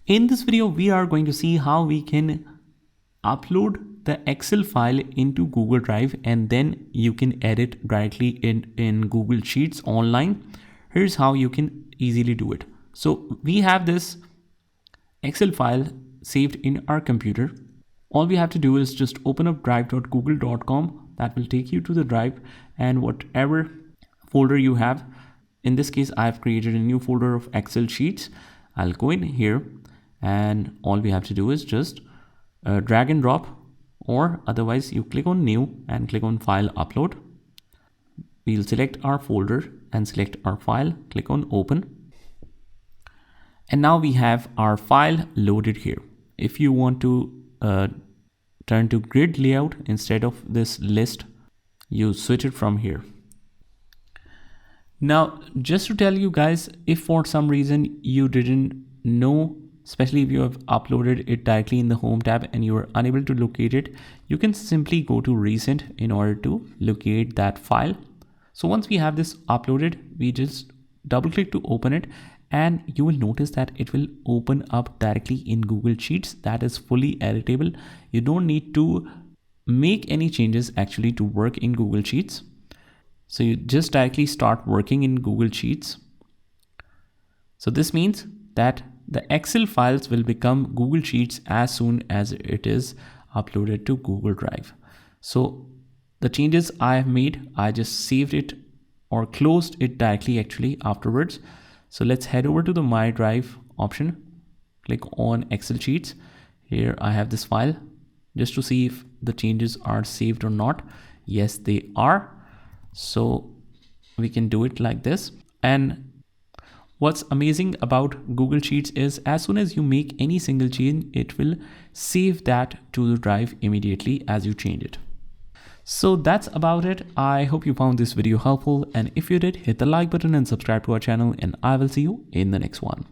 In this video, we are going to see how we can upload the Excel file into Google Drive and then you can edit directly in Google Sheets online. Here's how you can easily do it. So we have this Excel file saved in our computer. All we have to do is just open up drive.google.com. That will take you to the drive, and whatever folder you have, in this case I've created a new folder of Excel sheets. I'll go in here, and all we have to do is just drag and drop, or otherwise you click on new and click on file upload. We'll select our folder and select our file, click on open, and now we have our file loaded here. If you want to turn to grid layout instead of this list, you switch it from here. Now, just to tell you guys, if for some reason you didn't know, especially if you have uploaded it directly in the home tab and you are unable to locate it, you can simply go to recent in order to locate that file. So once we have this uploaded, we just double click to open it, and you will notice that it will open up directly in Google Sheets. That is fully editable. You don't need to make any changes actually to work in Google Sheets. So you just directly start working in Google Sheets. So this means that the Excel files will become Google Sheets as soon as it is uploaded to Google Drive. So the changes I have made, I just saved it or closed it directly actually afterwards. So let's head over to the My Drive option, click on Excel Sheets. Here I have this file just to see if the changes are saved or not. Yes, they are. So we can do it like this. And what's amazing about Google Sheets is as soon as you make any single change, it will save that to the drive immediately as you change it. So that's about it. I hope you found this video helpful, and if you did, hit the like button and subscribe to our channel, and I will see you in the next one.